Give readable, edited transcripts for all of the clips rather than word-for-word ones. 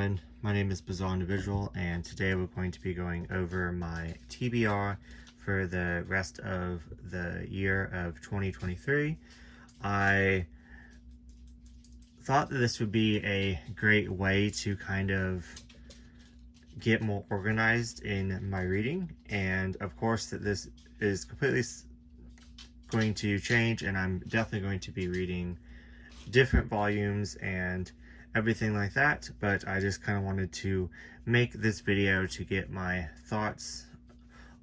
everyone, my name is Bizarre Individual, and today we're going to be going over my TBR for the rest of the year of 2023. I thought that this would be a great way to kind of get more organized in my reading, and of course that this is completely going to change, and I'm definitely going to be reading different volumes and everything like that, but I just kind of wanted to make this video to get my thoughts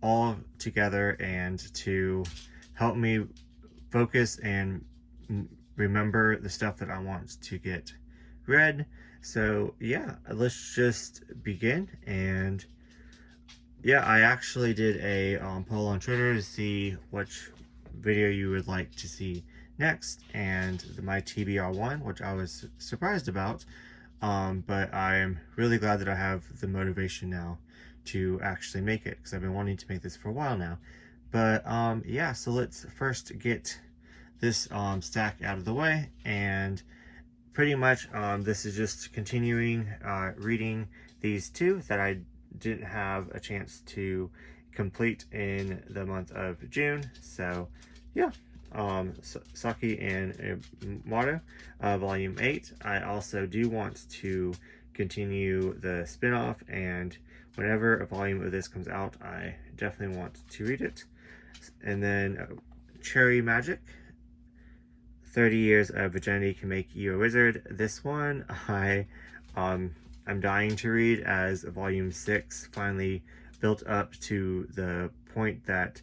all together and to help me focus and remember the stuff that I want to get read. So yeah, let's just begin. And yeah, I actually did a poll on Twitter to see which video you would like to see next, and my TBR one, which I was surprised about, but I'm really glad that I have the motivation now to actually make it, because I've been wanting to make this for a while now. But yeah, so let's first get this stack out of the way, and pretty much this is just continuing reading these two that I didn't have a chance to complete in the month of June. So yeah, Saki and Mato, volume 8. I also do want to continue the spin-off, and whenever a volume of this comes out, I definitely want to read it. And then Cherry Magic, 30 Years of Virginity Can Make You a Wizard. This one I'm dying to read, as volume 6 finally built up to the point that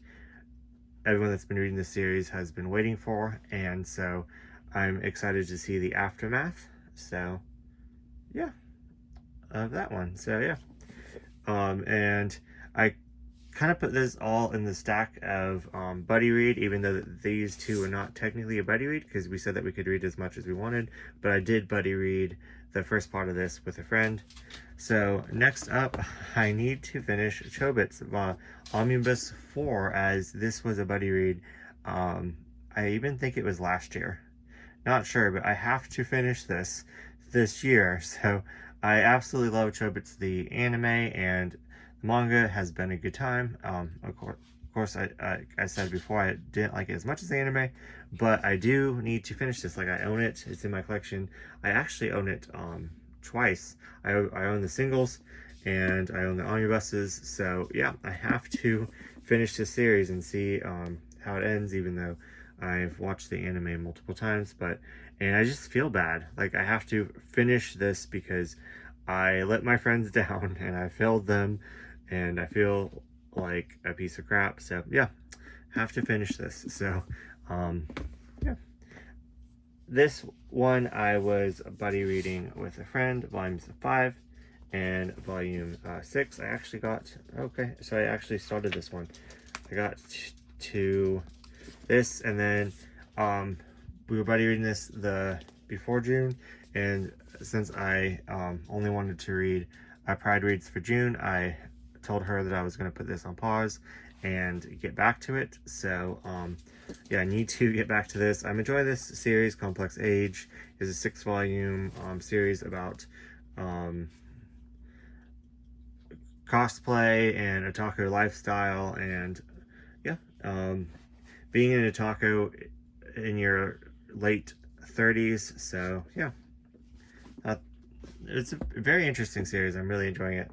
everyone that's been reading this series has been waiting for, and so I'm excited to see the aftermath. So yeah, of that one. So yeah, and I kind of put this all in the stack of buddy read, even though these two are not technically a buddy read, because we said that we could read as much as we wanted, but I did buddy read the first part of this with a friend. So next up, I need to finish Chobits Omnibus 4, as this was a buddy read. I even think it was last year. Not sure, but I have to finish this year. So I absolutely love Chobits the anime, and the manga has been a good time. Of course, I said before, I didn't like it as much as the anime, but I do need to finish this. Like, I own it. It's in my collection. I actually own it twice. I own the singles and I own the omnibuses. So yeah, I have to finish this series and see how it ends, even though I've watched the anime multiple times. And I just feel bad. Like, I have to finish this because I let my friends down and I failed them, and I feel like a piece of crap. So yeah, have to finish this. So yeah, this one I was buddy reading with a friend, volumes 5 and volume 6. I actually got, okay, so I actually started this one. I got to this, and then we were buddy reading this before June, and since I only wanted to read Pride Reads for June, I told her that I was going to put this on pause and get back to it. So yeah, I need to get back to this. I'm enjoying this series. Complex Age is a 6-volume series about cosplay and otaku lifestyle, and yeah, being an otaku in your late 30s. So yeah, it's a very interesting series. I'm really enjoying it.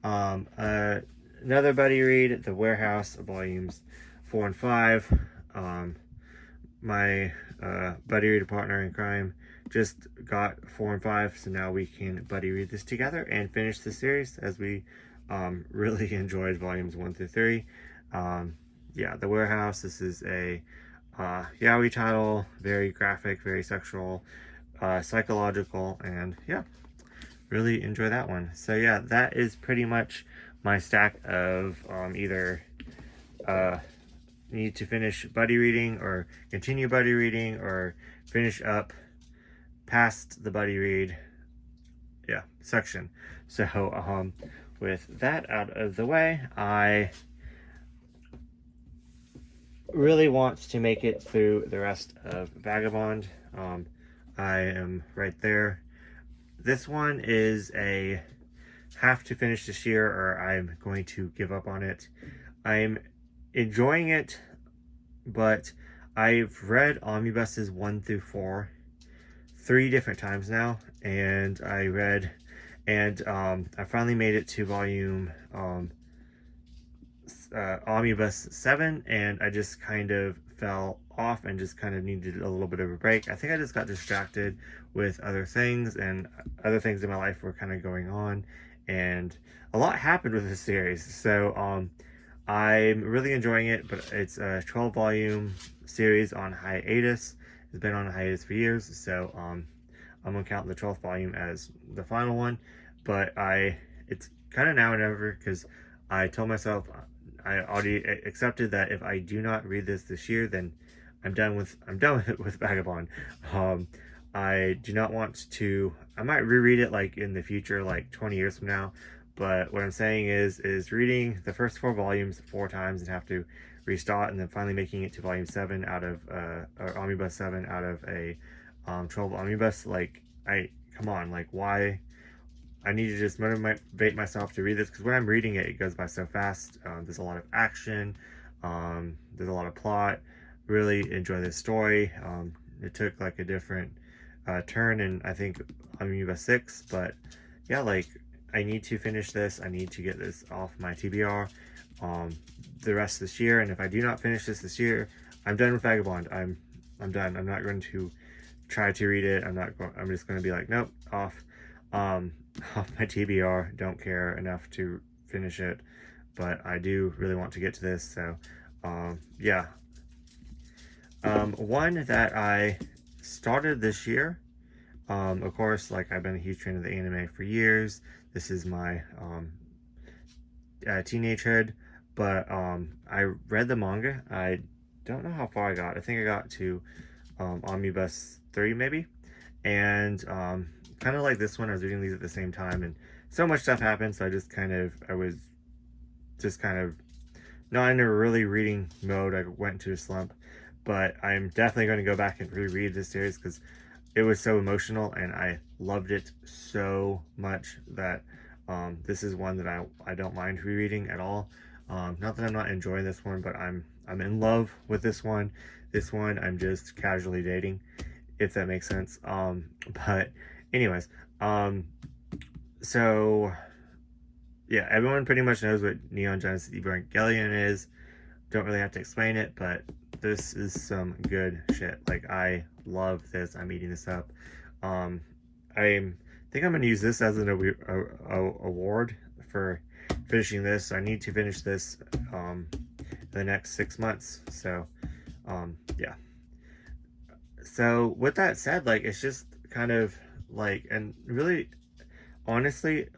Another buddy read, The Warehouse, volumes 4 and 5. My buddy reader partner in crime just got 4 and 5, so now we can buddy read this together and finish the series, as we really enjoyed volumes 1 through 3. Yeah, The Warehouse, this is a yaoi title, very graphic, very sexual, psychological, and yeah, really enjoy that one. So yeah, that is pretty much my stack of either need to finish buddy reading, or continue buddy reading, or finish up past the buddy read section. So with that out of the way, I really want to make it through the rest of Vagabond. I am right there. this one is a have to finish this year or I'm going to give up on it. I'm enjoying it, but I've read omnibuses 1 through 4 3 different times now, and I finally made it to volume omnibus 7, and I just kind of fell off and just kind of needed a little bit of a break. I think I just got distracted with other things, and other things in my life were kind of going on, and a lot happened with this series. So I'm really enjoying it, but it's a 12 volume series on hiatus. It's been on hiatus for years, so I'm gonna count the 12th volume as the final one. But it's kind of now or never, because I told myself, I already accepted that if I do not read this year, then I'm done with it with Vagabond. I do not want to. I might reread it like in the future, like 20 years from now. But what I'm saying is reading the first 4 volumes 4 times and have to restart, and then finally making it to volume 7 out of or omnibus 7 out of a 12 omnibus. Like, come on, like, why? I need to just motivate myself to read this, because when I'm reading it, it goes by so fast. There's a lot of action, there's a lot of plot. Really enjoy this story. It took like a different turn in, I think, omnibus 6, but yeah, like, I need to finish this. I need to get this off my TBR the rest of this year, and if I do not finish this year, I'm done with Vagabond. I'm done. I'm not going to try to read it. I'm just going to be like, nope, off my TBR. Don't care enough to finish it, but I do really want to get to this. So yeah. One that I started this year, of course, like, I've been a huge fan of the anime for years. This is my teenagehood, but I read the manga. I don't know how far I got. I think I got to omnibus 3 maybe, and kind of like this one, I was reading these at the same time, and so much stuff happened, so I was just kind of not in a really reading mode. I went into a slump, but I'm definitely going to go back and reread this series, because it was so emotional and I loved it so much that this is one that I don't mind rereading at all. Not that I'm not enjoying this one, but I'm in love with this one. This one I'm just casually dating, if that makes sense. But anyways, so yeah, everyone pretty much knows what Neon Genesis Evangelion is. Don't really have to explain it, but this is some good shit. Like, I love this. I'm eating this up. I think I'm going to use this as an award for finishing this. I need to finish this in the next 6 months. So yeah. So with that said, like, it's just kind of like, and really honestly,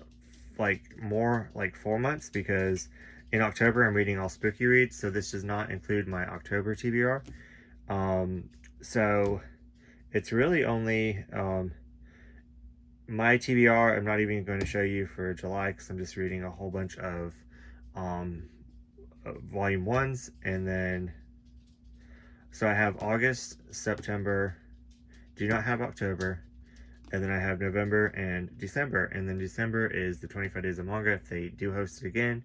like, more like 4 months, because in October I'm reading all spooky reads, so this does not include my October TBR. So it's really only my TBR. I'm not even going to show you for July, because I'm just reading a whole bunch of volume 1s, and then so I have August, September, do not have October, and then I have November and December, and then December is the 25 Days of Manga if they do host it again,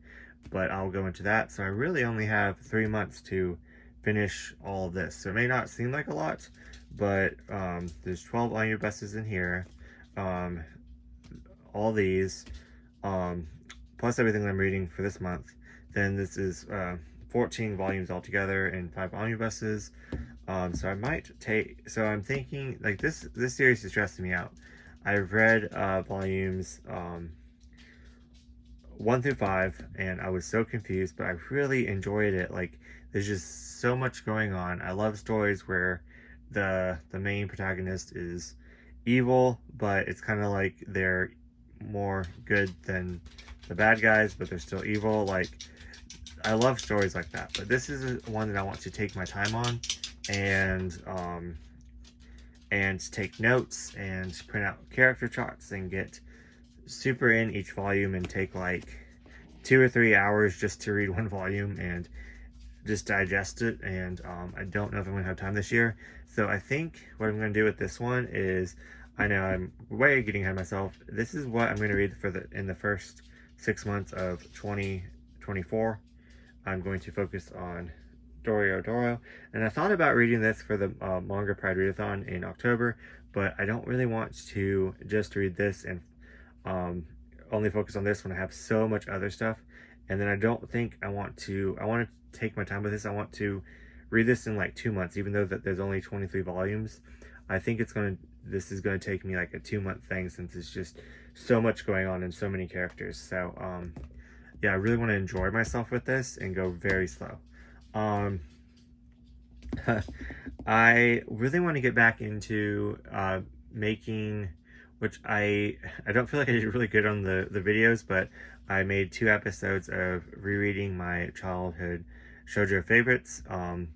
but I'll go into that. So I really only have 3 months to finish all of this. So it may not seem like a lot, but there's 12 omnibuses in here, all these, plus everything that I'm reading for this month. Then this is 14 volumes altogether and 5 omnibuses. So I might take, so I'm thinking, like, this series is stressing me out. I've read volumes 1 through 5, and I was so confused, but I really enjoyed it. Like, there's just so much going on. I love stories where the main protagonist is evil, but it's kind of like they're more good than the bad guys, but they're still evil. Like, I love stories like that, but this is one that I want to take my time on, and take notes and print out character charts and get super in each volume, and take like 2 or 3 hours just to read one volume and just digest it. And I don't know if I'm gonna have time this year, so I think what I'm gonna do with this one is I know I'm way getting ahead of myself. This is what I'm going to read in the first 6 months of 2024. I'm going to focus on Doro, and I thought about reading this for the Manga Pride Readathon in October, but I don't really want to just read this and only focus on this when I have so much other stuff. And then I don't think I want to take my time with this. I want to read this in like 2 months, even though that there's only 23 volumes. I think this is gonna take me like a 2-month thing, since it's just so much going on and so many characters. So yeah, I really want to enjoy myself with this and go very slow. I really want to get back into making, which I don't feel like I did really good on the videos, but I made 2 episodes of rereading my childhood shoujo favorites. I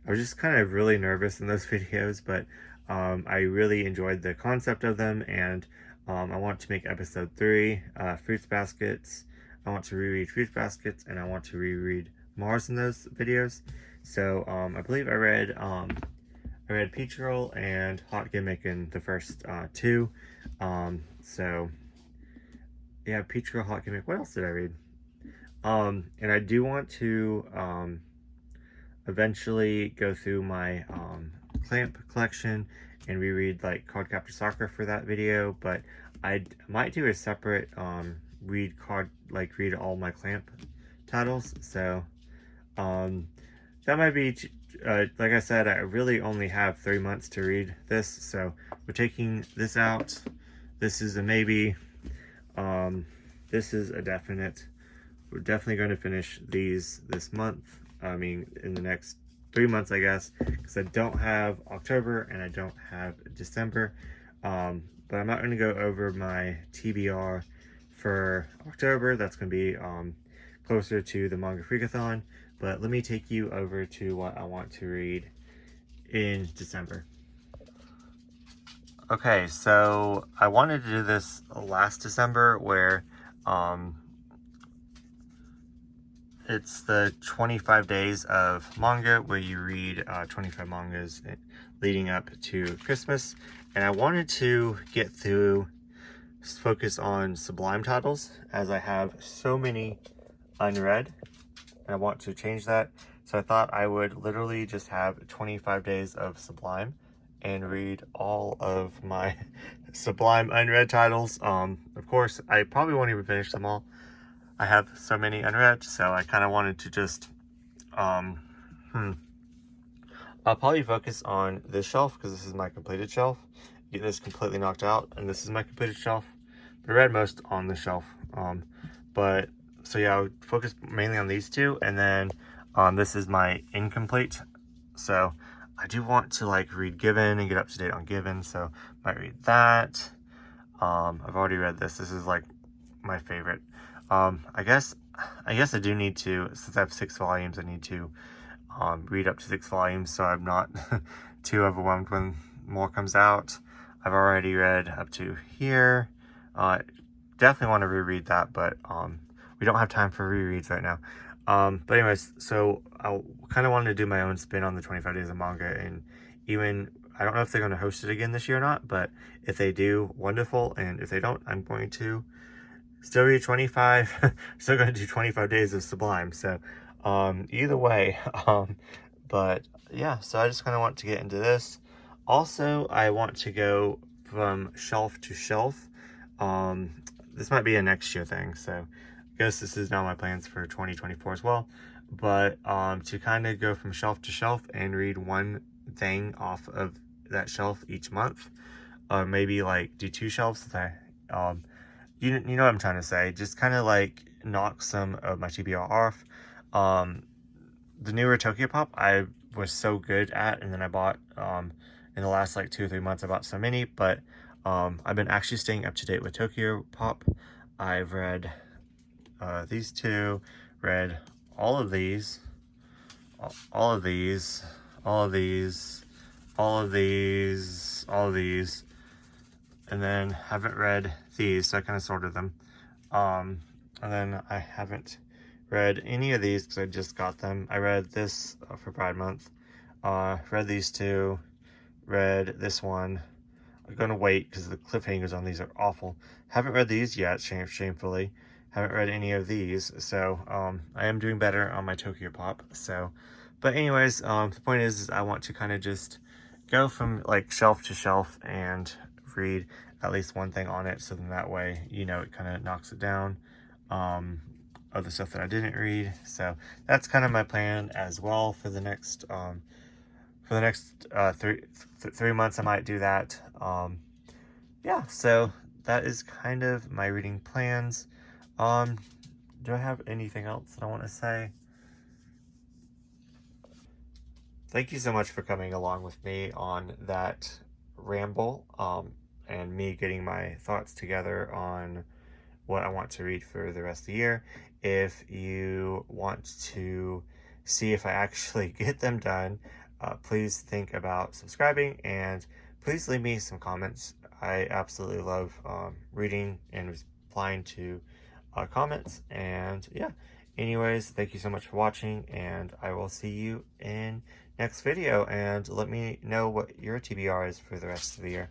was just kind of really nervous in those videos, but I really enjoyed the concept of them, and I want to make episode 3, Fruits Baskets. I want to reread Fruits Baskets, and I want to reread Mars in those videos. So I believe I read Peach Roll and Hot Gimmick in the first 2. So yeah, Peach Roll, Hot Gimmick. What else did I read? And I do want to eventually go through my clamp collection and reread like Cardcaptor Sakura for that video, but I might do a separate read all my clamp titles. So that might be like I said, I really only have 3 months to read this, so we're taking this out. This is a maybe. This is a definite. We're definitely going to finish these this month. I mean, in the next 3 months, I guess, because I don't have October and I don't have December. But I'm not going to go over my TBR for October. That's going to be closer to the Manga Freakathon. But let me take you over to what I want to read in December. Okay, so I wanted to do this last December, where it's the 25 days of manga, where you read 25 mangas leading up to Christmas. And I wanted to get through, focus on Sublime titles, as I have so many unread, and I want to change that. So I thought I would literally just have 25 days of Sublime and read all of my Sublime unread titles. Of course, I probably won't even finish them all. I have so many unread, so I kind of wanted to just, I'll probably focus on this shelf, because this is my completed shelf. Get this completely knocked out, and this is my completed shelf. I read most on the shelf, but so yeah, I would focus mainly on these 2, and then this is my incomplete. So I do want to like read Given and get up to date on Given, so might read that. I've already read this. This is like my favorite. I guess I do need to, since I have 6 volumes, I need to read up to 6 volumes, so I'm not too overwhelmed when more comes out. I've already read up to here. Definitely want to reread that, but we don't have time for rereads right now. But anyways, so I kind of wanted to do my own spin on the 25 days of manga, and even, I don't know if they're going to host it again this year or not, but if they do, wonderful, and if they don't, I'm going to still read 25, still going to do 25 days of Sublime, so either way. But yeah, so I just kind of want to get into this. Also, I want to go from shelf to shelf. This might be a next year thing, so I guess this is now my plans for 2024 as well. But to kind of go from shelf to shelf and read one thing off of that shelf each month, or maybe like do 2 shelves. You know what I'm trying to say. Just kind of like knock some of my TBR off. The newer Tokyo Pop I was so good at, and then I bought in the last like 2 or 3 months I bought so many, but I've been actually staying up to date with Tokyo Pop. I've read these 2, read all of these, all of these, all of these, all of these, all of these, and then haven't read these, so I kind of sorted them. And then I haven't read any of these because I just got them. I read this for Pride Month. Read these 2, read this one. I'm going to wait because the cliffhangers on these are awful. Haven't read these yet, shamefully. Haven't read any of these, so I am doing better on my Tokyo Pop. So, but anyways, the point is I want to kind of just go from like shelf to shelf and read at least one thing on it, so then that way, you know, it kind of knocks it down. Other stuff that I didn't read. So that's kind of my plan as well for the next 3 months. I might do that. Yeah, so that is kind of my reading plans. Do I have anything else that I want to say? Thank you so much for coming along with me on that ramble, and me getting my thoughts together on what I want to read for the rest of the year. If you want to see if I actually get them done, please think about subscribing, and please leave me some comments. I absolutely love reading and replying to comments. And yeah, anyways, thank you so much for watching, and I will see you in next video. And let me know what your TBR is for the rest of the year.